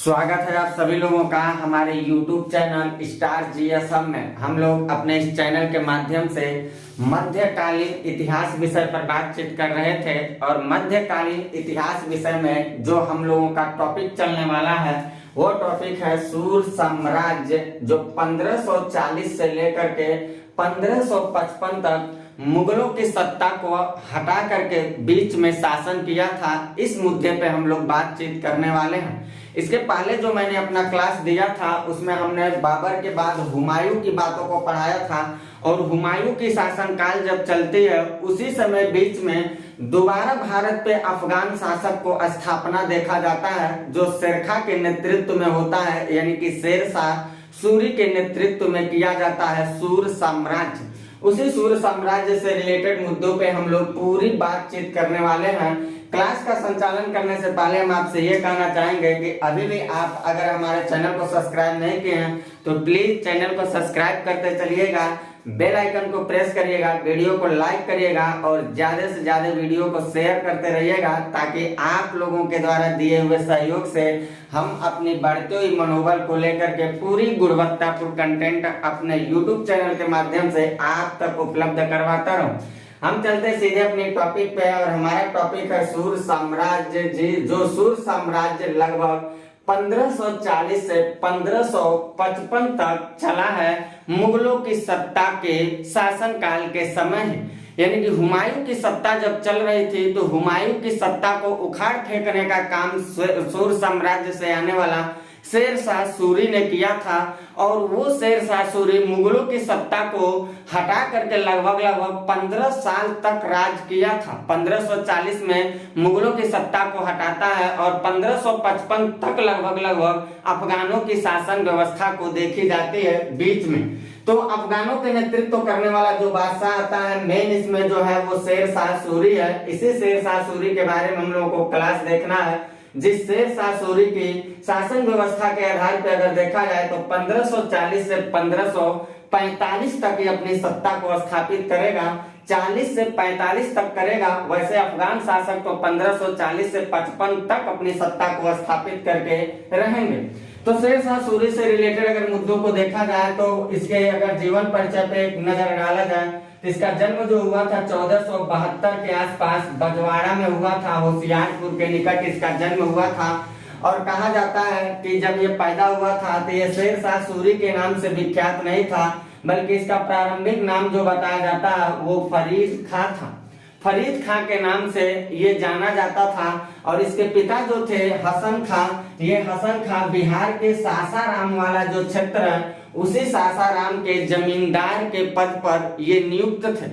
स्वागत है आप सभी लोगों का हमारे YouTube channel star GS hub में। हम लोग अपने इस चैनल के माध्यम से मध्यकालीन इतिहास विषय पर बातचीत कर रहे थे और मध्यकालीन इतिहास विषय में जो हम लोगों का टॉपिक चलने वाला है वो टॉपिक है सूर साम्राज्य, जो 1540 से लेकर के 1555 तक मुगलों की सत्ता को हटा करके बीच में शासन किया था। इस मुद्दे पे हम लोग बातचीत करने वाले हैं। इसके पहले जो मैंने अपना क्लास दिया था उसमें हमने बाबर के बाद हुमायूं की बातों को पढ़ाया था और हुमायूं की शासनकाल जब चलती है उसी समय बीच में दोबारा भारत पे अफगान शासक को स्थापना देखा जाता है, जो शेरखा के नेतृत्व में होता है, यानी कि शेर शाह सूरी के नेतृत्व में किया जाता है सूर साम्राज्य। उसी सूर साम्राज्य से रिलेटेड मुद्दों पे हम लोग पूरी बातचीत करने वाले हैं। क्लास का संचालन करने से पहले हम आपसे ये कहना चाहेंगे कि अभी भी आप अगर हमारे चैनल को सब्सक्राइब नहीं किए हैं तो प्लीज चैनल को सब्सक्राइब करते चलिएगा, बेल आइकन को प्रेस करिएगा, वीडियो को लाइक करिएगा और ज्यादा से ज्यादा वीडियो को शेयर करते रहिएगा, ताकि आप लोगों के द्वारा दिए हुए सहयोग से हम अपनी बढ़ती हुई मनोबल को लेकर के पूरी गुणवत्तापूर्ण कंटेंट अपने YouTube चैनल के माध्यम से आप तक उपलब्ध करवाता रहूं। हम चलते सीधे अपने टॉपिक पे और हमारा टॉपिक है सूर साम्राज्य जी, जो सूर साम्राज्य लगभग 1540 से 1555 तक चला है। मुगलों की सत्ता के शासनकाल के समय है, यानी कि हुमायूं की सत्ता जब चल रही थी तो हुमायूं की सत्ता को उखाड़ फेंकने का काम सूर साम्राज्य से आने वाला शेर शाह सूरी ने किया था। और वो शेर शाह सूरी मुगलों की सत्ता को हटा करके लगभग 15 साल तक राज किया था। 1540 में मुगलों की सत्ता को हटाता है और 1555 तक लगभग अफगानों की शासन व्यवस्था को देखी जाती है बीच में। तो अफगानों के नेतृत्व करने वाला जो बादशाह आता है मेन इसमें जो है वो शेर शाह सूरी है। इसी शेर शाह सूरी के बारे में हम लोगों को क्लास देखना है, जिस शेर शाह सूरी की शासन व्यवस्था के आधार पर अगर देखा जाए तो 1540 से 1545 तक ही अपनी सत्ता को स्थापित करेगा, 40 से 45 तक करेगा। वैसे अफगान शासक तो 1540 से 55 तक अपनी सत्ता को स्थापित करके रहेंगे। तो शेर शाह सूरी से रिलेटेड अगर मुद्दों को देखा जाए तो इसके अगर जीवन परिचय पे एक नजर डाला जाए तो इसका जन्म जो हुआ था 1472 के आसपास बजवाड़ा में हुआ था, होशियारपुर के निकट इसका जन्म हुआ था। और कहा जाता है कि जब ये पैदा हुआ था तो ये शेर शाह सूरी के नाम से विख्यात नहीं था, बल्कि इसका प्रारंभिक नाम जो बताया जाता है वो फरीद खां था। फरीद खां के नाम से ये जाना जाता था। और इसके पिता जो थे हसन खां, ये हसन खां बिहार के सासाराम वाला जो क्षेत्र है उसी सासाराम के जमींदार के पद पर ये नियुक्त थे।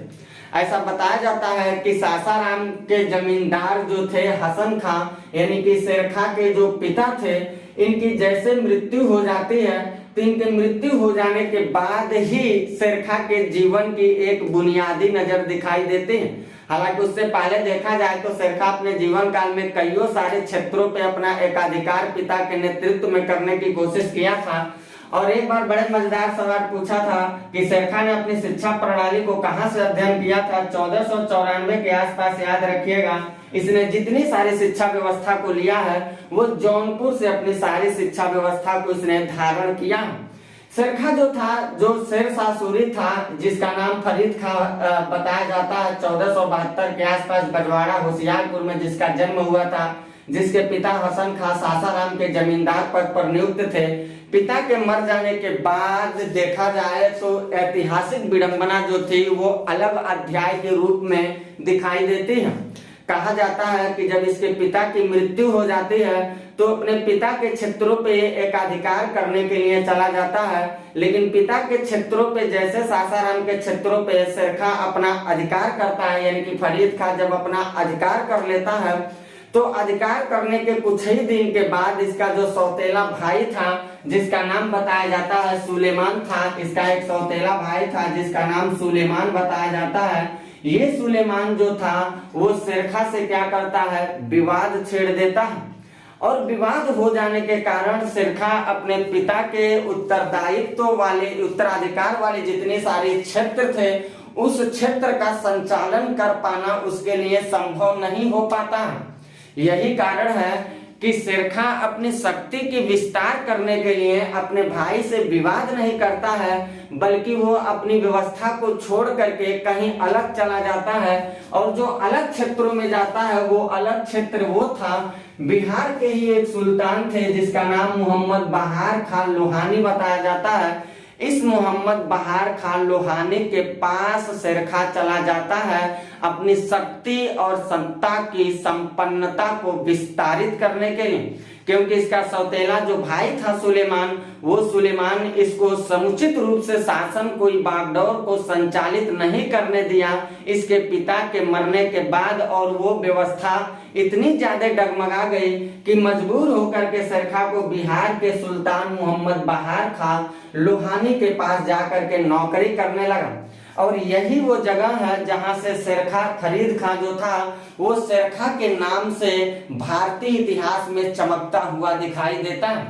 ऐसा बताया जाता है कि सासाराम के जमींदार जो थे हसन खां, यानी कि शेरखा के जो पिता थे, इनकी जैसे मृत्यु हो जाती है तो इनके मृत्यु हो जाने के बाद ही शेरखा के जीवन की एक बुनियादी नजर दिखाई देती है। हालांकि उससे पहले देखा जाए तो शेरखा अपने जीवन काल में कईयों सारे क्षेत्रों पे अपना एकाधिकार पिता के नेतृत्व में करने की कोशिश किया था। और एक बार बड़े मजेदार सवाल पूछा था कि शेरखा ने अपनी शिक्षा प्रणाली को कहां से अध्ययन किया था। 1494 के आसपास, याद रखिएगा। इसने जितनी सारी शिक्षा व्यवस्था को लिया है वो जौनपुर से अपनी सारी शिक्षा व्यवस्था को इसने धारण किया है। शेरखा जो था, जो शेर शाह सूरी था, जिसका नाम फरीद खां बताया जाता है, 1472 के आसपास बजवाड़ा होशियारपुर में जिसका जन्म हुआ था, जिसके पिता हसन खां सासाराम के जमींदार पद पर नियुक्त थे। पिता के मर जाने के बाद देखा जाए तो ऐतिहासिक विडंबना जो थी वो अलग अध्याय के रूप में दिखाई देती है। कहा जाता है कि जब इसके पिता की मृत्यु हो जाती है तो अपने पिता के क्षेत्रों पे एकाधिकार करने के लिए चला जाता है, लेकिन पिता के क्षेत्रों पे जैसे सासाराम के क्षेत्रों पे शेरखा अपना अधिकार करता है, यानी कि फरीद खां जब अपना अधिकार कर लेता है तो अधिकार करने के कुछ ही दिन के बाद इसका जो सौतेला भाई था जिसका नाम बताया जाता है सुलेमान था, इसका एक सौतेला भाई था जिसका नाम सुलेमान बताया जाता है। ये सुलेमान जो था वो शेरखा से क्या करता है, विवाद छेड़ देता है। और विवाद हो जाने के कारण शेरखा अपने पिता के उत्तरदायित्व वाले, उत्तराधिकार वाले जितने सारे क्षेत्र थे उस क्षेत्र का संचालन कर पाना उसके लिए संभव नहीं हो पाता है। यही कारण है कि शेरखा अपनी शक्ति की विस्तार करने के लिए अपने भाई से विवाद नहीं करता है, बल्कि वो अपनी व्यवस्था को छोड़ करके कहीं अलग चला जाता है। और जो अलग क्षेत्रों में जाता है वो अलग क्षेत्र वो था बिहार के ही एक सुल्तान थे जिसका नाम मोहम्मद बहार खान लोहानी बताया जाता है। इस मोहम्मद बहार खान लोहानी के पास शेरखा चला जाता है अपनी शक्ति और सत्ता की संपन्नता को विस्तारित करने के लिए, क्योंकि इसका सौतेला जो भाई था सुलेमान, वो सुलेमान इसको समुचित रूप से शासन कोई बागडोर को संचालित नहीं करने दिया इसके पिता के मरने के बाद। और वो व्यवस्था इतनी ज्यादा डगमगा गई कि मजबूर होकर के शेरखा को बिहार के सुल्तान मोहम्मद बहार खान लोहानी के पास जाकर के नौकरी करने लगा। और यही वो जगह है जहां से शेरखा फरीद खान जो था वो शेरखा के नाम से भारतीय इतिहास में चमकता हुआ दिखाई देता है।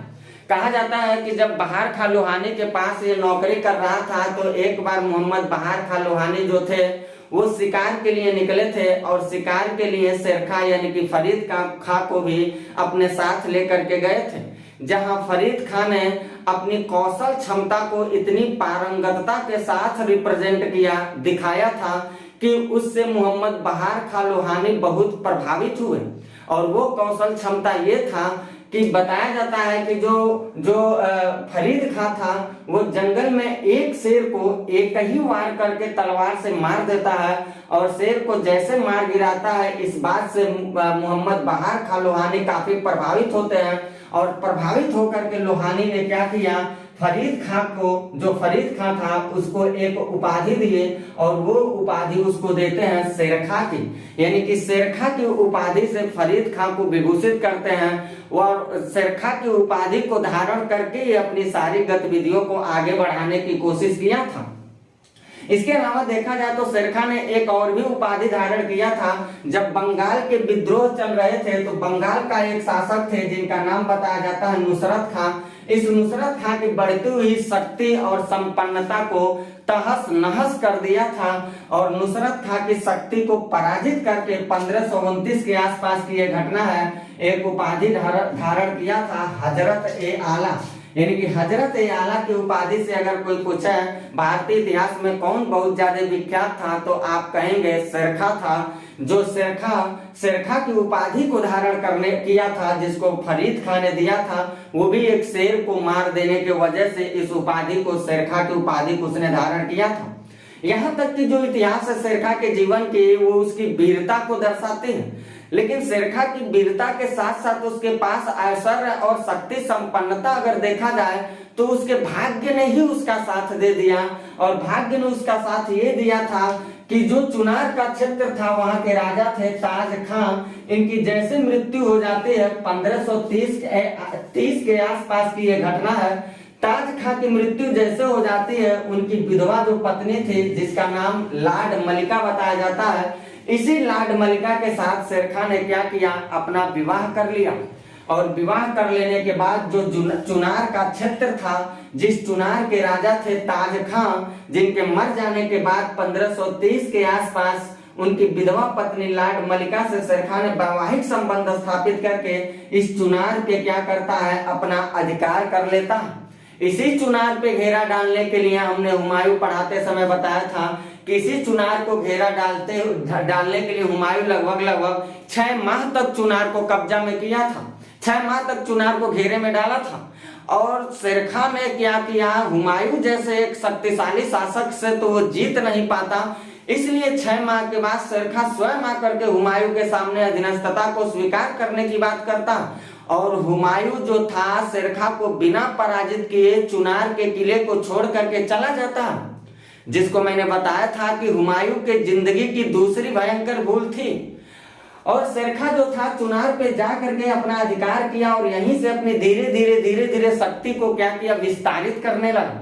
कहा जाता है कि जब बहार खान लोहानी के पास ये नौकरी कर रहा था तो एक बार मोहम्मद बहार खान लोहानी जो थे वो शिकार के लिए निकले थे और शिकार के लिए शेरखा यानी कि फरीद खान को भी अपने साथ लेकर के गए थे, जहां फरीद खान ने अपनी कौशल क्षमता को इतनी पारंगतता के साथ रिप्रेजेंट किया दिखाया था कि उससे मोहम्मद बहार खान लोहानी बहुत प्रभावित हुए। और वो कौशल क्षमता ये था कि बताया जाता है कि जो फरीद खान था वो जंगल में एक शेर को एक ही वार करके तलवार से मार देता है और शेर को जैसे मार गिराता है इस बात से मोहम्मद बहार खान लोहानी काफी प्रभावित होते हैं। और प्रभावित होकर के लोहानी ने क्या किया, फरीद खान को, जो फरीद खान था उसको एक उपाधि दिए और वो उपाधि उसको देते हैं शेरखा की, यानी कि शेरखा की उपाधि से फरीद खान को विभूषित करते हैं और शेरखा की उपाधि को धारण करके ये अपनी सारी गतिविधियों को आगे बढ़ाने की कोशिश किया था। इसके अलावा देखा जाए तो शेरखा ने एक और भी उपाधि धारण किया था। जब बंगाल के विद्रोह चल रहे थे तो बंगाल का एक शासक थे जिनका नाम बताया जाता है नुसरत खान। इस नुसरत खान की बढ़ती हुई शक्ति और संपन्नता को तहस नहस कर दिया था और नुसरत खान की शक्ति को पराजित करके 1529 के आसपास की यह घटना है, एक उपाधि धारण किया था हजरत ए आला, यानी कि हजरत ए आला की उपाधि से अगर कोई पूछे भारतीय इतिहास में कौन बहुत ज्यादा विख्यात था तो आप कहेंगे शेरखा था। जो शेरखा की उपाधि को धारण करने किया था जिसको फरीद खान ने दिया था, वो भी एक शेर को मार देने की वजह से इस उपाधि को शेरखा की उपाधि को उसने धारण किया था। यहाँ तक कि जो इतिहास है शेरखा के जीवन की वो उसकी वीरता को दर्शाते हैं, लेकिन शेरखा की वीरता के साथ साथ उसके पास ऐश्वर्य और शक्ति संपन्नता अगर देखा जाए तो उसके भाग्य ने ही उसका साथ दे दिया। और भाग्य ने उसका साथ ये दिया था कि जो चुनार का क्षेत्र था वहां के राजा थे ताज खान, इनकी जैसे मृत्यु हो जाती है 1530 के आसपास की यह घटना है। ताज खान की मृत्यु जैसे हो जाती है उनकी विधवा जो पत्नी थी जिसका नाम लाड मलिका बताया जाता है, इसी लाड मलिका के साथ शेरखा ने क्या किया, अपना विवाह कर लिया। और विवाह कर लेने के बाद जो चुनार का क्षेत्र था, जिस चुनार के राजा थे ताज खान, जिनके मर जाने के बाद 1530 के आसपास उनकी विधवा पत्नी लाड मलिका से शेरखा ने वैवाहिक संबंध स्थापित करके इस चुनार पे क्या करता है, अपना अधिकार कर लेता है। इसी चुनार पे घेरा डालने के लिए हमने हुमायूं पढ़ाते समय बताया था कि इसी चुनार को घेरा डालने के लिए हुमायूं लगभग 6 माह तक चुनार को कब्जा में किया था, 6 माह तक चुनार को घेरे में डाला था। और शेरखा ने क्या किया, हुमायूं जैसे एक शक्तिशाली शासक से तो वो जीत नहीं पाता, इसलिए 6 माह के बाद शेरखा स्वयं आकर के हुमायूं के सामने अधीनस्थता को स्वीकार करने की बात करता और हुमायूं जो था शेरखा को बिना पराजित किए चुनार के किले को छोड़ करके चला जाता, जिसको मैंने बताया था कि हुमायूं के जिंदगी की दूसरी भयंकर भूल थी। और शेरखा जो था चुनार पे जा करके अपना अधिकार किया और यहीं से अपनी धीरे धीरे शक्ति को क्या किया, विस्तारित करने लगा।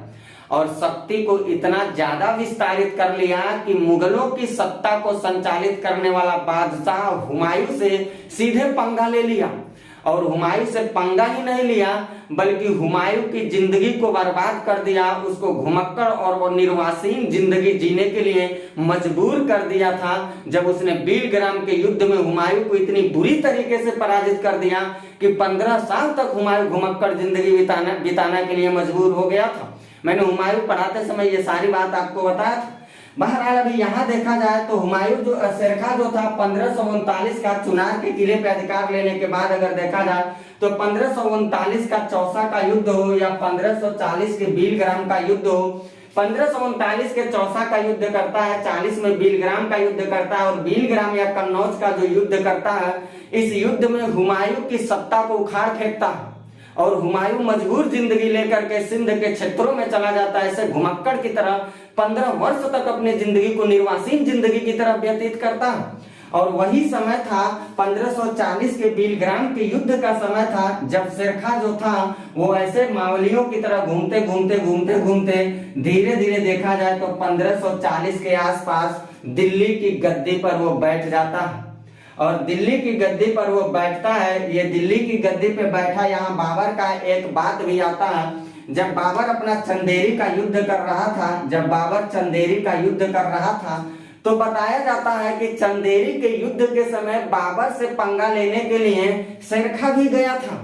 और शक्ति को इतना ज्यादा विस्तारित कर लिया कि मुगलों की सत्ता को संचालित करने वाला बादशाह हुमायूं से सीधे पंगा ले लिया। और हुमायूं से पंगा ही नहीं लिया बल्कि हुमायूं की जिंदगी को बर्बाद कर दिया, उसको घुमक्कड़ और वो निर्वासीन जिंदगी जीने के लिए मजबूर कर दिया था। जब उसने बीलग्राम के युद्ध में हुमायूं को इतनी बुरी तरीके से पराजित कर दिया कि 15 साल तक हुमायूं घुमक्कड़ जिंदगी बिताने के लिए मजबूर हो गया था। मैंने हुमायूं पढ़ाते समय ये सारी बात आपको बताया था। बहरहाल अभी यहाँ देखा जाए तो हुमायूं जो शेरखा जो था 1539 का चुनार के किले पे अधिकार लेने के बाद अगर देखा जाए तो 1539 का चौसा का युद्ध हो या 1540 के बीलग्राम का युद्ध हो, 1539 के चौसा का युद्ध करता है, 40 में बीलग्राम का युद्ध करता है और बीलग्राम या कन्नौज का जो युद्ध करता है, इस युद्ध में हुमायूं की सत्ता को उखाड़ फेंकता है और हुमायूं मजबूर जिंदगी लेकर के सिंध के क्षेत्रों में चला जाता है। ऐसे घुमक्कड़ की तरह 15 वर्ष तक अपनी जिंदगी को निर्वासीन जिंदगी की तरह व्यतीत करता है। और वही समय था 1540 के बीलग्राम के युद्ध का समय था, जब शेरखा जो था वो ऐसे मावलियों की तरह घूमते घूमते धीरे धीरे देखा जाए तो 1540 के आसपास दिल्ली की गद्दी पर वो बैठ जाता है। और दिल्ली की गद्दी पर वो बैठता है। ये दिल्ली की गद्दी पे बैठा, यहाँ बाबर का एक बात भी आता है। जब बाबर अपना चंदेरी का युद्ध कर रहा था, जब बाबर चंदेरी का युद्ध कर रहा था तो बताया जाता है कि चंदेरी के युद्ध के समय बाबर से पंगा लेने के लिए शेरखा भी गया था।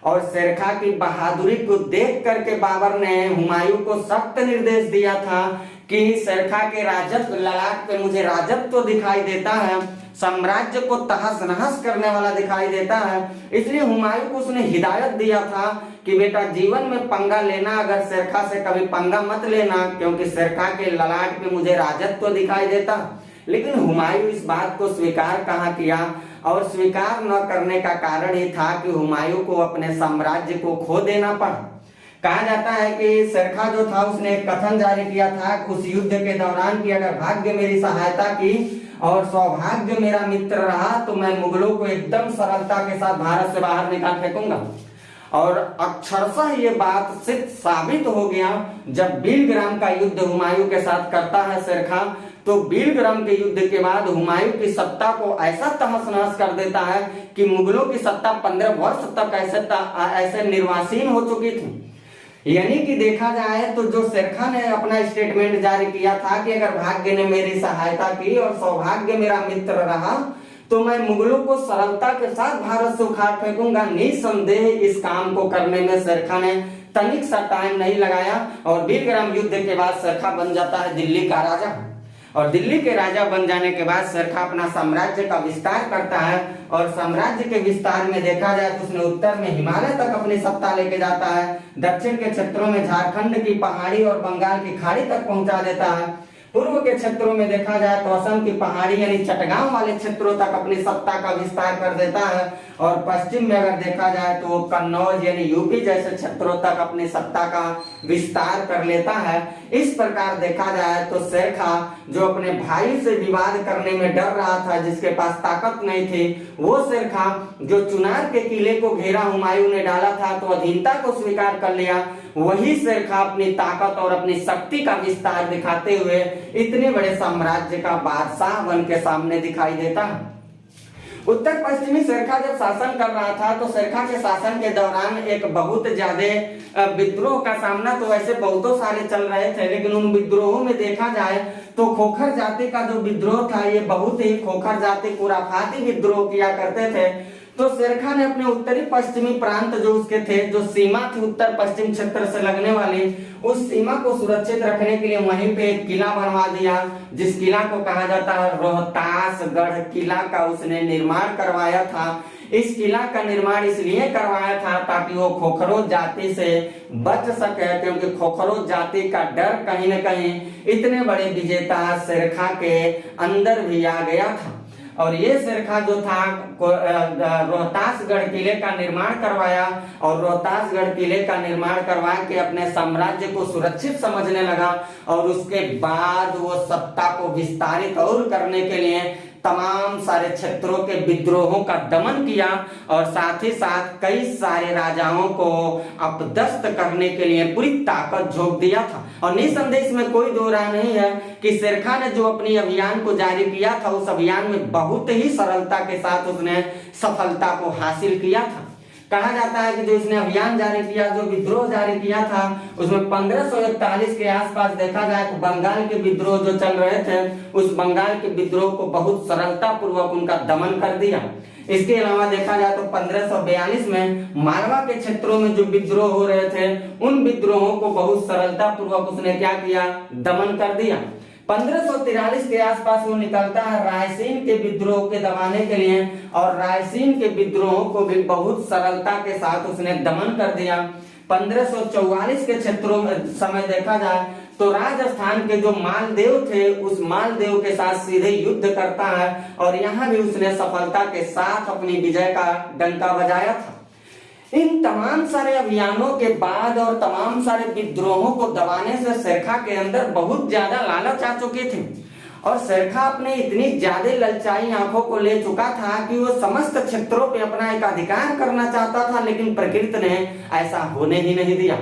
और शेरखा की बहादुरी को देख करके बाबर ने हुमायूं को सख्त निर्देश दिया था कि शेरखा के राजत्व ललाट पे मुझे राजत्व तो दिखाई देता है, साम्राज्य को तहस नहस करने वाला दिखाई देता है। इसलिए हुमायूं को उसने हिदायत दिया था कि बेटा जीवन में पंगा लेना, अगर शेरखा से कभी पंगा मत लेना, क्योंकि शेरखा के ललाट पे मुझे राजत्व तो दिखाई देता। लेकिन हुमायूं इस बात को स्वीकार कहाँ किया, और स्वीकार न करने का कारण ही था कि हुमायूं को अपने साम्राज्य को खो देना पड़ा। कहा जाता है कि शेरखा जो था उसने एक कथन जारी किया था उस युद्ध के दौरान कि अगर भाग्य मेरी सहायता की और सौभाग्य मेरा मित्र रहा तो मैं मुगलों को एकदम सरलता के साथ भारत से बाहर निकाल फेंकूंगा। और अक्षरशः ये बात सिद्ध साबित हो गया। जब बीलग्राम का युद्ध हुमायूं के साथ करता है शेरखा, तो बीलग्राम के युद्ध के बाद हुमायूं की सत्ता को ऐसा तहस नहस कर देता है कि मुगलों की सत्ता 15 वर्ष तक ऐसे निर्वासीन हो चुकी थी। यानी कि देखा जाए तो जो शेरखा ने अपना स्टेटमेंट जारी किया था कि अगर भाग्य ने मेरी सहायता की और सौभाग्य मेरा मित्र रहा तो मैं मुगलों को सरलता के साथ भारत से उखाड़ फेंकूंगा, निसंदेह इस काम को करने में शेरखा ने तनिक सा टाइम नहीं लगाया। और बीलग्राम युद्ध के बाद शेरखा बन जाता है दिल्ली का राजा। और दिल्ली के राजा बन जाने के बाद शेरखा अपना साम्राज्य का विस्तार करता है। और साम्राज्य के विस्तार में देखा जाए तो उसने उत्तर में हिमालय तक अपनी सत्ता लेके जाता है, दक्षिण के क्षेत्रों में झारखंड की पहाड़ी और बंगाल की खाड़ी तक पहुंचा देता है, पूर्व के क्षेत्रों में देखा जाए तो असम की पहाड़ी यानी चटगांव वाले क्षेत्रों तक अपनी सत्ता का विस्तार कर देता है। और पश्चिम में अगर देखा जाए तो कन्नौज यानी यूपी जैसे क्षेत्रों तक अपनी सत्ता का विस्तार कर लेता है। इस प्रकार देखा जाए तो शेरखा जो अपने भाई से विवाद करने में डर रहा था, जिसके पास ताकत नहीं थी, वो शेरखा जो चुनार के किले को घेरा हुमायूं ने डाला था तो अधीनता को स्वीकार कर लिया, वही शेरखा अपनी ताकत और अपनी शक्ति का विस्तार दिखाते हुए इतने बड़े साम्राज्य का बादशाह बन के सामने दिखाई देता है। उत्तर पश्चिमी शेरखा जब शासन कर रहा था तो शेरखा के शासन के दौरान एक बहुत ज्यादा विद्रोह का सामना तो वैसे बहुतों सारे चल रहे थे, लेकिन उन विद्रोहों में देखा जाए तो खोखर जाति का जो विद्रोह था, ये बहुत ही खोखर जाति खुराफाती विद्रोह किया करते थे। तो शेरखा ने अपने उत्तरी पश्चिमी प्रांत जो उसके थे, जो सीमा थी उत्तर पश्चिम क्षेत्र से लगने वाली, उस सीमा को सुरक्षित रखने के लिए वहीं पे एक किला बनवा दिया, जिस किला को कहा जाता है रोहतासगढ़ किला का उसने निर्माण करवाया था। इस किला का निर्माण इसलिए करवाया था ताकि वो खोखरो जाति से बच सके, क्योंकि खोखरो जाति का डर कहीं न कहीं इतने बड़े विजेता शेरखा के अंदर भी आ गया था। और ये शेरखा जो था रोहतासगढ़ किले का निर्माण करवाया और रोहतासगढ़ किले का निर्माण करवा के अपने साम्राज्य को सुरक्षित समझने लगा। और उसके बाद वो सत्ता को विस्तारित और करने के लिए तमाम सारे क्षेत्रों के विद्रोहों का दमन किया और साथ ही साथ कई सारे राजाओं को अपदस्थ करने के लिए पूरी ताकत झोंक दिया था। और निसंदेह इसमें कोई दो राय नहीं है कि शेर खान ने जो अपनी अभियान को जारी किया था, उस अभियान में बहुत ही सरलता के साथ उसने सफलता को हासिल किया था। कहा जाता है कि जो इसने अभियान जारी किया, जो विद्रोह जारी किया था, उसमें 1541 के आसपास देखा जाए तो बंगाल के विद्रोह जो चल रहे थे, उस बंगाल के विद्रोह को बहुत सरलता पूर्वक उनका दमन कर दिया। इसके अलावा देखा जाए तो 1542 में मालवा के क्षेत्रों में जो विद्रोह हो रहे थे, उन विद्रोहों को बहुत सरलता पूर्वक उसने क्या किया, दमन कर दिया। 1543 के आसपास वो निकलता है रायसीन के विद्रोह के दबाने के लिए और रायसीन के विद्रोहों को भी बहुत सरलता के साथ उसने दमन कर दिया। 1544 के क्षेत्रों में समय देखा जाए तो राजस्थान के जो मालदेव थे, उस मालदेव के साथ सीधे युद्ध करता है और यहाँ भी उसने सफलता के साथ अपनी विजय का डंका बजाया था। इन तमाम सारे अभियानों के बाद और तमाम सारे विद्रोहों को दबाने से शेरखा के अंदर बहुत ज्यादा लालच आ चुके थे और शेरखा अपने इतनी ज्यादा ललचाई आंखों को ले चुका था कि वो समस्त क्षेत्रों पे अपना एक अधिकार करना चाहता था, लेकिन प्रकृति ने ऐसा होने ही नहीं दिया।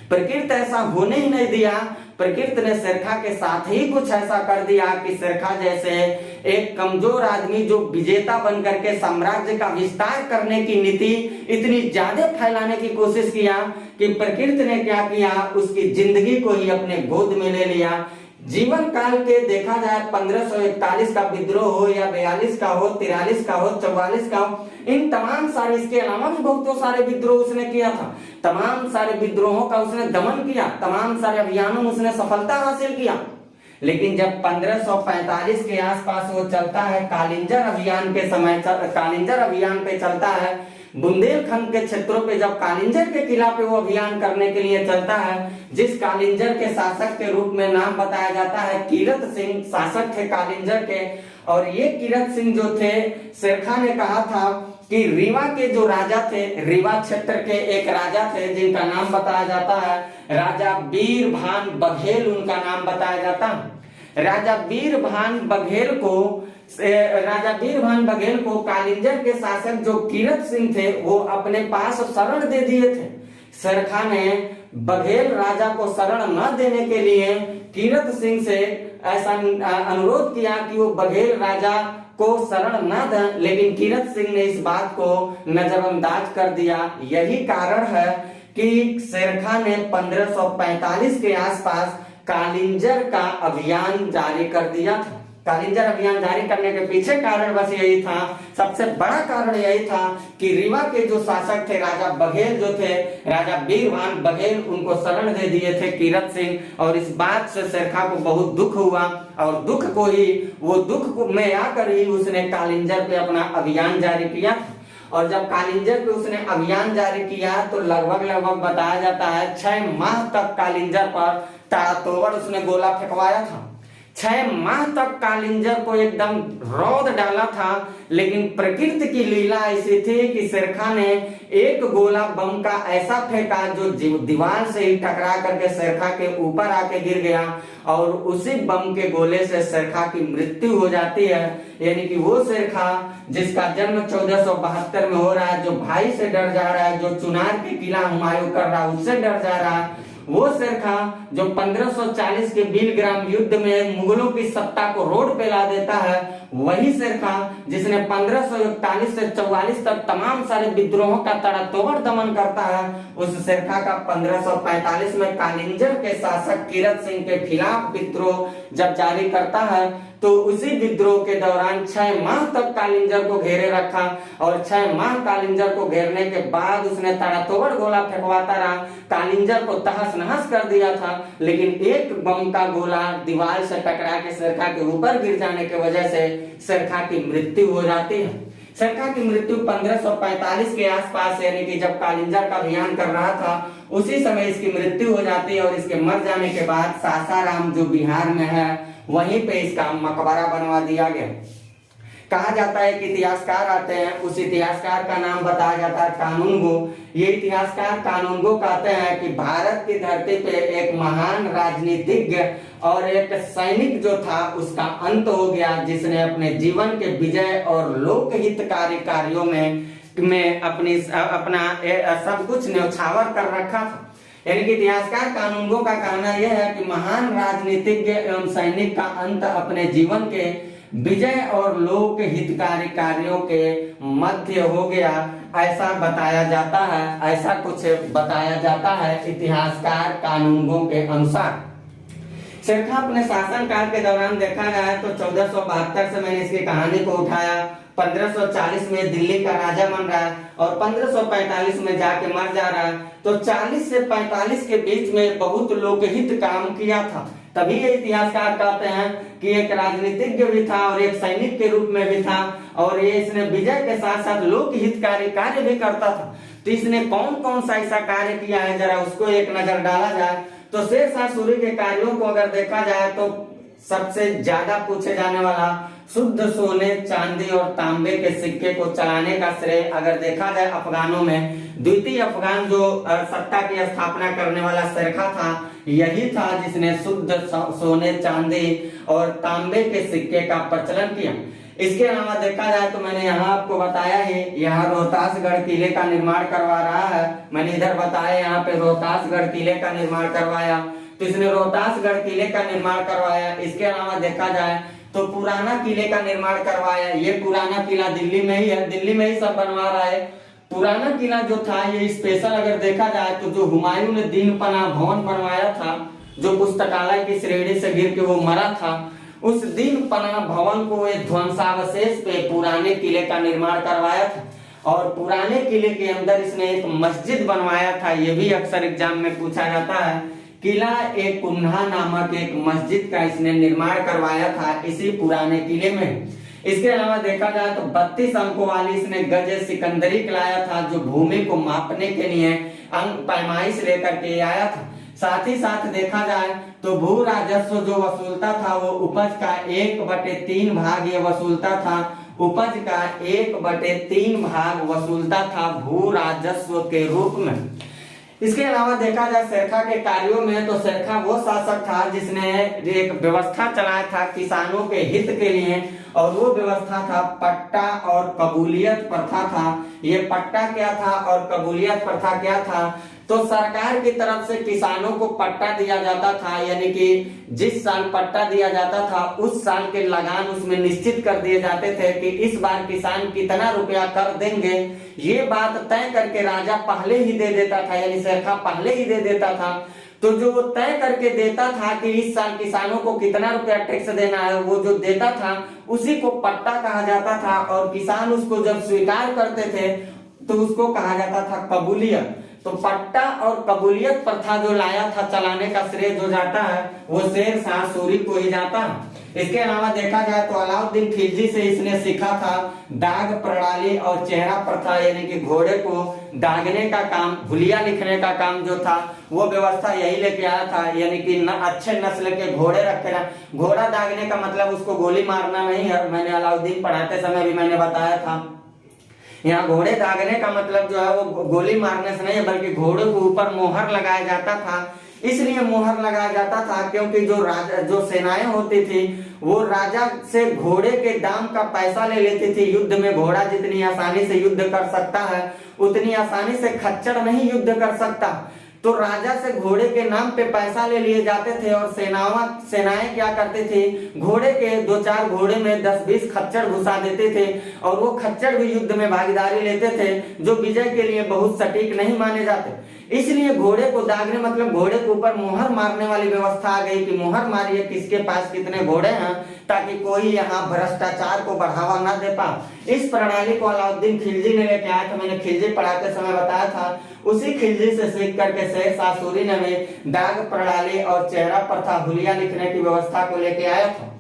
प्रकृति ऐसा होने ही नहीं दिया। प्रकृति ने शेरखा के साथ ही कुछ ऐसा कर दिया कि शेरखा जैसे एक कमजोर आदमी जो विजेता बन करके साम्राज्य का विस्तार करने की नीति इतनी ज्यादा फैलाने की कोशिश किया कि प्रकृति ने क्या किया, उसकी जिंदगी को ही अपने गोद में ले लिया। जीवन काल के देखा जाए 1541 का विद्रोह हो या 42 का हो, 43 का हो, 44 का हो, इन तमाम सारे, इसके अलावा भी बहुत सारे विद्रोह उसने किया था। तमाम सारे विद्रोहों का उसने दमन किया, तमाम सारे अभियानों में उसने सफलता हासिल किया। लेकिन जब 1545 के आसपास वो चलता है कालिंजर अभियान के समय, कालिंजर अभियान पे चलता है, बुंदेलखंड के क्षेत्रों पे जब कालिंजर के किला पे वो अभियान करने के लिए चलता है, जिस कालिंजर के शासक के रूप में नाम बताया जाता है कीरत सिंह शासक थे कालिंजर के। और ये कीरत सिंह जो थे, शेरखा ने कहा था कि रीवा के जो राजा थे, रीवा क्षेत्र के एक राजा थे जिनका नाम बताया जाता है राजा बीरभान बघेल, उनका नाम बताया जाता है। राजा बीरभान बघेल को कालिंजर के शासक जो कीरत सिंह थे वो अपने पास शरण दे दिए थे। शेरखा ने बघेल राजा को शरण न देने के लिए कीरत सिंह से ऐसा अनुरोध किया कि वो बघेल राजा को शरण न दें, लेकिन कीरत सिंह ने इस बात को नजरअंदाज कर दिया। यही कारण है कि शेरखा ने 1545 के आसपास कालिंजर का अभियान जारी कर दिया था। कालिंजर अभियान जारी करने के पीछे कारण बस यही था, सबसे बड़ा कारण यही था कि रीवा के जो शासक थे राजा बघेल जो थे, राजा बीरभान बघेल, उनको शरण दे दिए थे कीरत सिंह। और इस बात से शेरखा को बहुत दुख हुआ और दुख में आकर ही उसने कालिंजर पे अपना अभियान जारी किया। और जब कालिंजर पे उसने अभियान जारी किया तो लगभग बताया जाता है 6 माह तक कालिंजर पर ताबड़तोड़ उसने गोला फेंकवाया था। 6 माह तक कालिंजर को एकदम रौद डाला था, लेकिन प्रकृति की लीला ऐसी थी कि शेरखा ने एक गोला बम का ऐसा फेंका जो दीवार से ही टकरा करके शेरखा के ऊपर आके गिर गया और उसी बम के गोले से शेरखा की मृत्यु हो जाती है। यानी कि वो शेरखा जिसका जन्म 1472 में हो रहा है, जो भाई से डर जा रहा है, जो चुनार के किला हुमायूं कर रहा है उससे डर जा रहा है, वो शेरखा जो 1540 के बीलग्राम युद्ध में मुगलों की सत्ता को रोड पे ला देता है, वही शेरखा जिसने 1541 से 44 तक तमाम सारे विद्रोहों का ताबड़तोड़ दमन करता है, उस शेरखा का 1545 में कालिंजर के शासक कीरत सिंह के खिलाफ विद्रोह जब जारी करता है तो उसी विद्रोह के दौरान 6 माह तक कालिंजर को घेरे रखा और 6 माह कालिंजर को घेरने के बाद उसने ताबड़तोड़ गोला फेंकवाता रहा, कालिंजर को तहस नहस कर दिया था। लेकिन एक बम का गोला दीवार से टकरा के शेरखा के ऊपर गिर जाने की वजह से शेरखा की मृत्यु हो जाती है। शेरखा की मृत्यु 1545 के आसपास, यानी कि जब कालिंजर का अभियान कर रहा था उसी समय इसकी मृत्यु हो जाती है। और इसके मर जाने के बाद सासाराम जो बिहार में है वहीं पे इसका मकबरा बनवा दिया गया। कहा जाता है कि इतिहासकार आते हैं, उस इतिहासकार का नाम बताया जाता है कानूनगो। ये इतिहासकार कानूनगो कहते हैं कि भारत की धरती पे एक महान राजनीतिज्ञ और एक सैनिक जो था उसका अंत हो गया, जिसने अपने जीवन के विजय और लोकहितकारी कार्यों में अपना सब कुछ न्यौछावर कर रखा था। यानी कि इतिहासकार कानूनगो का कहना यह है कि महान राजनीतिज्ञ एवं सैनिक का अंत अपने जीवन के विजय और लोक हितकारी कार्यों के मध्य हो गया, ऐसा बताया जाता है, ऐसा कुछ बताया जाता है इतिहासकार कानूनगो के अनुसार। शेरखा अपने शासनकाल के दौरान देखा जाए तो 1472 से मैंने इसकी कहानी को उठाया, 1540 में दिल्ली का राजा बन रहा है और 1545 में जाके मर जा रहा है। तो 40 से 45 के बीच में बहुत लोकहित काम किया था। तभी ये इतिहासकार कहते हैं कि एक राजनीतिज्ञ भी था और एक सैनिक के रूप में भी था, और ये इसने विजय के साथ साथ लोकहितकारी कार्य भी करता था। तो इसने कौन कौन सा ऐसा कार्य किया है, जरा उसको एक नजर डाला जाए तो शेरशाह सूरी के कार्यों को अगर देखा जाए तो सबसे ज्यादा पूछे जाने वाला शुद्ध सोने, चांदी और तांबे के सिक्के को चलाने का श्रेय अगर देखा जाए अफगानों में, द्वितीय अफगान जो सत्ता की स्थापना करने वाला शेरखा था, यही था जिसने शुद्ध सोने, चांदी और तांबे के सिक्के का प्रचलन किया। इसके अलावा देखा जाए तो मैंने यहाँ आपको बताया ही, यहाँ रोहतासगढ़ किले का निर्माण करवा रहा है। मैंने इधर बताया यहाँ पे रोहतासगढ़ किले का निर्माण करवाया, तो इसने रोहतासगढ़ किले का निर्माण करवाया। इसके अलावा देखा जाए तो पुराना किले का निर्माण करवाया। ये पुराना किला दिल्ली में ही है, दिल्ली में ही सब बनवा रहा है। पुराना किला जो था ये स्पेशल अगर देखा जाए तो जो हुमायूं ने दीन पनाह भवन बनवाया था, जो पुस्तकालय की श्रेणी से गिर के वो मरा था, उस दीन पनाह भवन को एक ध्वंसावशेष पे पुराने किले का निर्माण करवाया था। और पुराने किले के अंदर इसने एक मस्जिद बनवाया था। ये भी अक्सर एग्जाम में पूछा जाता है। किला एक कुन्हा नामक एक मस्जिद का इसने निर्माण करवाया था इसी पुराने किले में। इसके अलावा देखा जाए तो 32 अंकों वाली इसने गज सिकंदरी लाया था, जो भूमि को मापने के लिए अंक पैमाइश लेकर के आया था। साथ ही साथ देखा जाए तो भू राजस्व जो वसूलता था वो उपज का 1/3 भाग ये वसूलता था, उपज का 1/3 भाग वसूलता था भू राजस्व के रूप में। इसके अलावा देखा जाए शेरखा के कार्यों में तो शेरखा वो शासक था जिसने एक व्यवस्था चलाया था किसानों के हित के लिए, और वो व्यवस्था था पट्टा और कबूलियत प्रथा था। ये पट्टा क्या था और कबूलियत प्रथा क्या था, तो सरकार की तरफ से किसानों को पट्टा दिया जाता था, यानी कि जिस साल पट्टा दिया जाता था उस साल के लगान उसमें निश्चित कर दिए जाते थे कि इस बार किसान कितना रुपया कर देंगे। ये बात तय करके राजा पहले ही दे देता था, यानी शेरखा पहले ही दे देता था। तो जो तय करके देता था कि इस साल किसानों को कितना रुपया टैक्स देना है, वो जो देता था उसी को पट्टा कहा जाता था। और किसान उसको जब स्वीकार करते थे तो उसको कहा जाता था कबूलियत। तो पट्टा और कबूलियत प्रथा जो लाया था, चलाने का श्रेय जो जाता है वो शेरशाह सूरी को ही जाता है। इसके अलावा देखा जाए तो अलाउद्दीन खिलजी से इसने सीखा था दाग प्रणाली और चेहरा प्रथा, यानी कि घोड़े को दागने का काम, हुलिया लिखने का काम जो था वो व्यवस्था यही लेके आया था। यानी कि अच्छे नस्ल के घोड़े रखे ना, घोड़ा दागने का मतलब उसको गोली मारना नहीं है। मैंने अलाउद्दीन पढ़ाते समय भी मैंने बताया था, यहाँ घोड़े दागने का मतलब जो है वो गोली मारने से नहीं है, बल्कि घोड़े के ऊपर मोहर लगाया जाता था। इसलिए मोहर लगाया जाता था क्योंकि जो सेनाएं होती थी वो राजा से घोड़े के दाम का पैसा ले लेती थी। युद्ध में घोड़ा जितनी आसानी से युद्ध कर सकता है उतनी आसानी से खच्चर नहीं युद्ध कर सकता। तो राजा से घोड़े के नाम पे पैसा ले लिए जाते थे और सेनाएं क्या करते थे, घोड़े के 2-4 घोड़े में 10-20 खच्चर घुसा देते थे और वो खच्चर भी युद्ध में भागीदारी लेते थे, जो विजय के लिए बहुत सटीक नहीं माने जाते। इसलिए घोड़े को दागने मतलब घोड़े के ऊपर मोहर मारने वाली व्यवस्था आ गई कि मोहर मारिए किसके पास कितने घोड़े हैं, ताकि कोई यहाँ भ्रष्टाचार को बढ़ावा ना दे पाए। इस प्रणाली को अलाउद्दीन खिलजी ने लेके आया था। मैंने खिलजी पढ़ाते समय बताया था, उसी खिलजी से सीख करके शेरशाह सूरी ने दाग प्रणाली और चेहरा प्रथा, हुलिया लिखने की व्यवस्था को लेके आया था।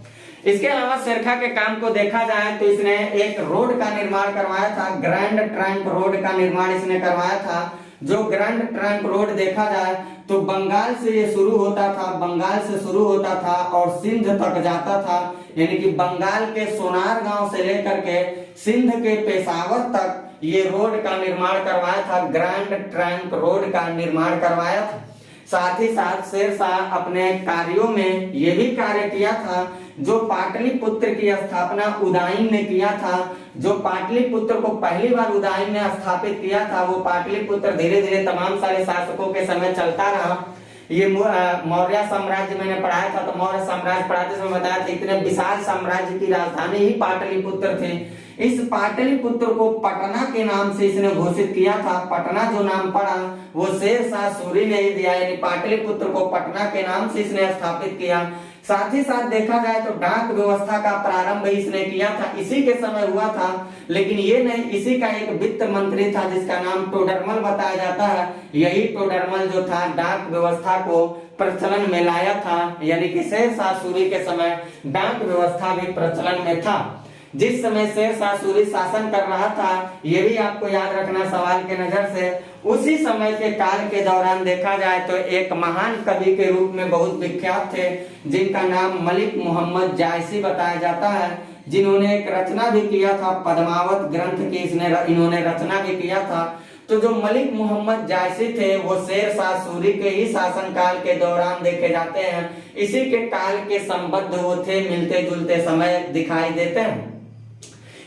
इसके अलावा शेरखा के काम को देखा जाए तो इसने एक रोड का निर्माण करवाया था, ग्रैंड ट्रंक रोड का निर्माण इसने करवाया था। जो ग्रैंड ट्रंक रोड देखा जाए तो बंगाल से ये शुरू होता था, बंगाल से शुरू होता था और सिंध तक जाता था। यानी कि बंगाल के सोनार गांव से लेकर के सिंध के पेशावर तक ये रोड का निर्माण करवाया था, ग्रैंड ट्रंक रोड का निर्माण करवाया था। साथ ही साथ शेरशाह अपने कार्यों में ये भी कार्य किया था, जो पाटलिपुत्र की स्थापना उदयन ने किया था, जो पाटलिपुत्र को पहली बार उदयन ने स्थापित किया था, वो पाटलिपुत्र धीरे धीरे तमाम सारे शासकों के समय चलता रहा। ये मौर्य साम्राज्य मैंने पढ़ाया था, तो मौर्य साम्राज्य पढ़ाते समय बताया था इतने विशाल साम्राज्य की राजधानी ही पाटलिपुत्र थे। इस पाटलिपुत्र को पटना के नाम से इसने घोषित किया था। पटना जो नाम पड़ा वो शेरशाह सूरी ने ही दिया, यानी पाटलिपुत्र को पटना के नाम से इसने स्थापित किया। साथ ही साथ देखा जाए तो डाक व्यवस्था का प्रारंभ इसने किया था, इसी के समय हुआ था। लेकिन ये नहीं, इसी का एक वित्त मंत्री था जिसका नाम टोडरमल बताया जाता है। यही टोडरमल जो था डाक व्यवस्था को प्रचलन में लाया था, यानी कि शेरशाह सूरी के समय डाक व्यवस्था भी प्रचलन में था। जिस समय शेरशाह सूरी शासन कर रहा था, ये भी आपको याद रखना सवाल के नजर से, उसी समय के काल के दौरान देखा जाए तो एक महान कवि के रूप में बहुत विख्यात थे, जिनका नाम मलिक मोहम्मद जायसी बताया जाता है, जिन्होंने एक रचना भी किया था, पद्मावत ग्रंथ की इन्होंने रचना भी किया था। तो जो मलिक मोहम्मद जायसी थे वो शेरशाह सूरी के ही शासन काल के दौरान देखे जाते हैं। इसी के काल के संबद्ध वो थे, मिलते जुलते समय दिखाई देते हैं।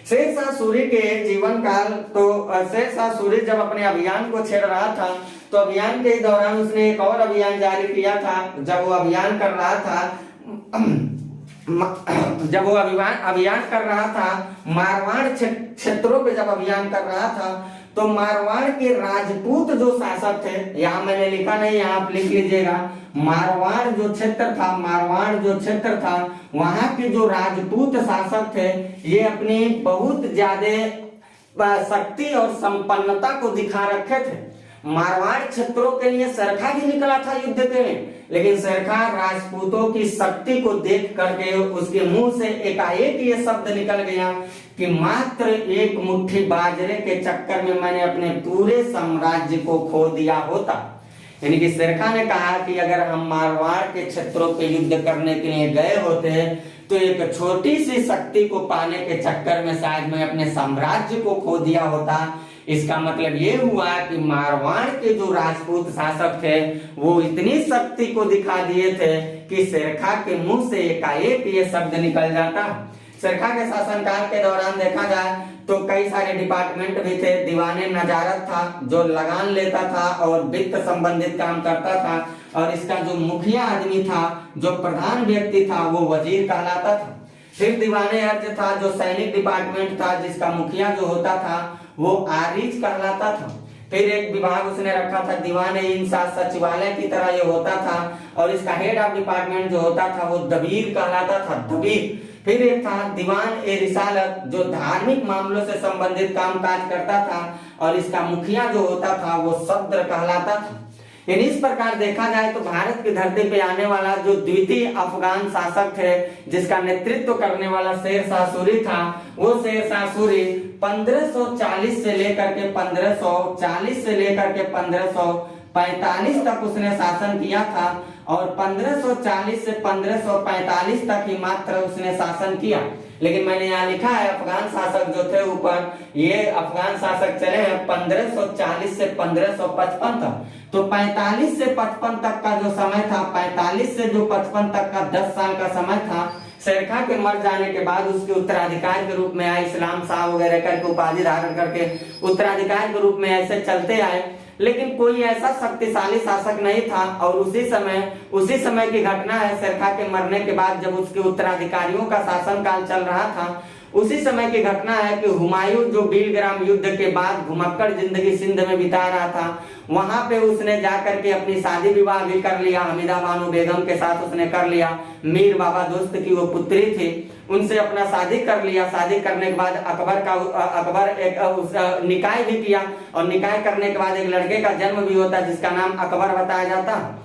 शेरशाह सूरी के जीवन काल, तो शेरशाह सूरी जब अपने अभियान को छेड़ रहा था तो अभियान के दौरान उसने एक और अभियान जारी किया था। जब वो अभियान कर रहा था मारवाड़ क्षेत्रों पे जब अभियान कर रहा था तो मारवाड़ के राजपूत जो शासक थे, यहाँ मैंने लिखा नहीं, यहाँ आप लिख लीजिएगा, मारवाड़ जो क्षेत्र था वहां के जो राजपूत शासक थे ये अपनी बहुत ज्यादा शक्ति और संपन्नता को दिखा रखे थे। मारवाड़ क्षेत्रों के लिए शेरखा भी निकला था युद्ध के लिए, लेकिन शेरखा राजपूतों की शक्ति को देख करके उसके मुंह से एकाएक ये शब्द निकल गया कि मात्र एक मुट्ठी बाजरे के चक्कर में मैंने अपने पूरे साम्राज्य को खो दिया होता। यानी कि शेरखा ने कहा कि अगर हम मारवाड़ के क्षेत्रों पे युद्ध करने के लिए गए होते तो एक छोटी सी शक्ति को पाने के चक्कर में शायद मैं अपने साम्राज्य को खो दिया होता। इसका मतलब ये हुआ कि मारवाड़ के जो राजपूत शासक थे वो इतनी शक्ति को दिखा दिए थे कि शेरखा के मुंह से एकाएक ये शब्द निकल जाता। शेरखा के शासनकाल के दौरान देखा जाए तो कई सारे डिपार्टमेंट भी थे। दीवाने नजारत था जो लगान लेता था और वित्त संबंधित काम करता था, और इसका जो मुखिया आदमी था, जो प्रधान व्यक्ति था, वो वजीर कहलाता था। फिर दीवाने अर्ज था जो सैनिक डिपार्टमेंट था, जिसका मुखिया जो होता था वो आरिज कहलाता था। फिर एक विभाग उसने रखा था दीवाने इंसाफ सचिवालय की तरह ये होता था, और इसका हेड ऑफ डिपार्टमेंट जो होता था वो दबीर कहलाता था, दबीर। फिर एक था दीवान ए रिसालत जो धार्मिक मामलों से संबंधित कामकाज करता था, और इसका मुखिया जो होता था वो सद्र कहलाता था। यानी इस प्रकार देखा जाए तो भारत की धरती पे आने वाला जो द्वितीय अफगान शासक थे जिसका नेतृत्व करने वाला शेरशाह सूरी था, वो शेरशाह सूरी 1540 से लेकर के 1545 तक उसने शासन किया था, और 1540 से 1545 तक ही मात्र उसने शासन किया। लेकिन मैंने यहाँ लिखा है अफगान शासक जो थे ऊपर, ये अफगान शासक चले हैं 1540 से 1555 तक। तो 45 से 55 तक का जो समय था, 45 से जो 55 तक का 10 साल का समय था, शेरखा के मर जाने के बाद उसके उत्तराधिकारी के रूप में आए, इस्लाम शाह वगैरह करके उपाधि धारण करके उत्तराधिकारी के रूप में ऐसे चलते आए। लेकिन कोई ऐसा शक्तिशाली शासक नहीं था, और उसी समय की घटना है शेरखा के मरने के बाद जब उसके उत्तराधिकारियों का शासनकाल चल रहा था, उसी समय की घटना है कि हुमायूं जो बीलग्राम युद्ध के बाद घुमक्कड़ जिंदगी सिंध में बिता रहा था, वहां पे उसने जाकर के अपनी शादी विवाह भी कर लिया, हमीदा बानो बेगम के साथ उसने कर लिया। मीर बाबा दोस्त की वो पुत्री थी, उनसे अपना शादी कर लिया। शादी करने के बाद अकबर एक निकाय भी किया, और निकाय करने के बाद एक लड़के का जन्म भी होता है जिसका नाम अकबर बताया जाता है।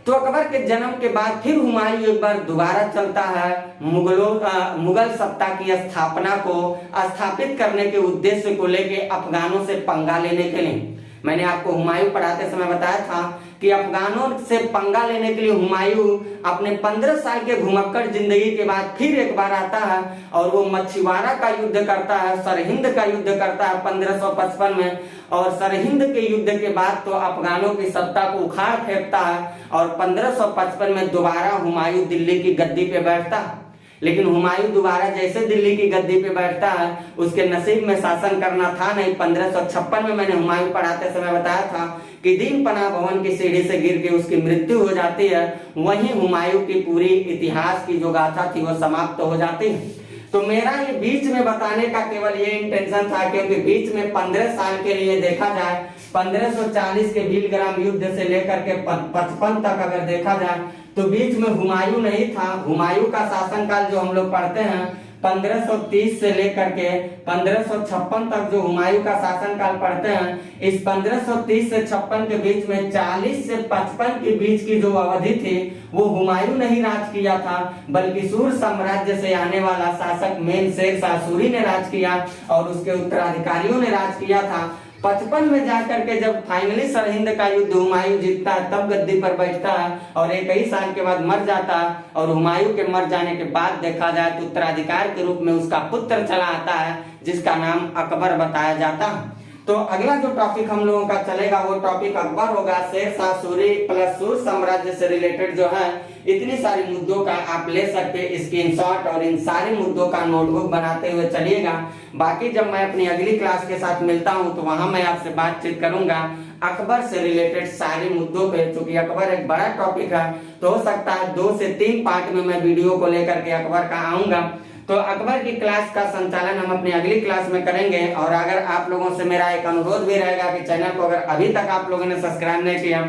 तो अकबर के जन्म के बाद फिर हुमायूं एक बार दोबारा चलता है मुगल सत्ता की स्थापना को स्थापित करने के उद्देश्य को लेके अफगानों से पंगा लेने के लिए। मैंने आपको हुमायूं पढ़ाते समय बताया था कि अफगानों से पंगा लेने के लिए हुमायूं अपने 15 साल के घुमक्कड़ जिंदगी के बाद फिर एक बार आता है और वो मछुआरा का युद्ध करता है, सरहिंद का युद्ध करता है 1555 में। और सरहिंद के युद्ध के बाद तो अफगानों की सत्ता को उखाड़ फेंकता है और 1555 में दोबारा हुमायूं दिल्ली की गद्दी पे बैठता है। लेकिन हुमायूं दोबारा जैसे दिल्ली की गद्दी पे बैठता है, उसके नसीब में शासन करना था नहीं। 1556 में मैंने हुमायूं पढ़ाते समय बताया था कि दीन पनाह भवन की सीढ़ी से गिर के उसकी मृत्यु हो जाती है। वहीं हुमायूं की पूरी इतिहास की जो गाथा थी वो समाप्त हो जाती है। तो मेरा ये बीच में बताने का केवल ये इंटेंशन था, क्योंकि बीच में 15 साल के लिए देखा जाए, 1540 के भीलग्राम युद्ध से लेकर के 55 तक अगर देखा जाए तो बीच में हुमायूं नहीं था। हुमायूं का शासनकाल जो हम लोग पढ़ते हैं 1530 से लेकर के 1556 तक जो हुमायूं का शासनकाल पढ़ते हैं, इस 1530 से 56 के बीच में 40 से 55 के बीच की जो अवधि थी वो हुमायूं ने ही राज किया था, बल्कि सूर साम्राज्य से आने वाला शासक मेन शेर शाह सूरी ने राज किया और उसके उत्तराधिकारियों ने राज किया था। 55 में जाकर के जब फाइनली सरहिंद का युद्ध हुमायूं जीतता है तब गद्दी पर बैठता है और एक ही साल के बाद मर जाता है। और हुमायूं के मर जाने के बाद देखा जाए तो उत्तराधिकार के रूप में उसका पुत्र चला आता है जिसका नाम अकबर बताया जाता है। तो अगला जो टॉपिक हम लोगों का चलेगा वो टॉपिक अकबर होगा। शेर शाह सूरी प्लस सूर साम्राज्य से रिलेटेड जो है इतनी सारी मुद्दों का आप ले सकते हैं स्क्रीनशॉट और इन सारे मुद्दों का नोटबुक बनाते हुए चलिएगा। बाकी जब मैं अपनी अगली क्लास के साथ मिलता हूं तो वहां मैं आपसे बातचीत करूंगा अकबर से रिलेटेड सारे मुद्दों पे। चूंकि अकबर एक बड़ा टॉपिक है तो हो सकता है 2 से 3 पार्ट में मैं वीडियो को लेकर के अकबर का आऊंगा। तो अकबर की क्लास का संचालन हम अपनी अगली क्लास में करेंगे। और अगर आप लोगों से मेरा एक अनुरोध भी रहेगा कि चैनल को अगर अभी तक आप लोगों ने सब्सक्राइब नहीं किया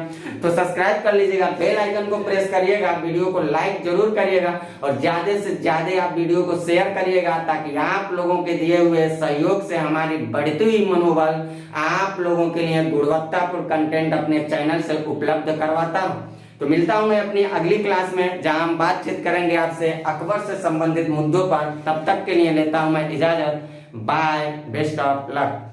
तो सब्सक्राइब कर लीजिएगा, बेल आइकन को प्रेस करिएगा, वीडियो को लाइक जरूर करिएगा और ज्यादा से ज्यादा आप वीडियो को शेयर करिएगा ताकि आप लोगों के दिए हुए सहयोग से हमारी बढ़ती हुई मनोबल आप लोगों के लिए गुणवत्तापूर्ण कंटेंट अपने चैनल से उपलब्ध करवाता हूँ। तो मिलता हूं मैं अपनी अगली क्लास में जहां हम बातचीत करेंगे आपसे अकबर से संबंधित मुद्दों पर। तब तक के लिए लेता हूं मैं इजाजत। Bye, best of luck.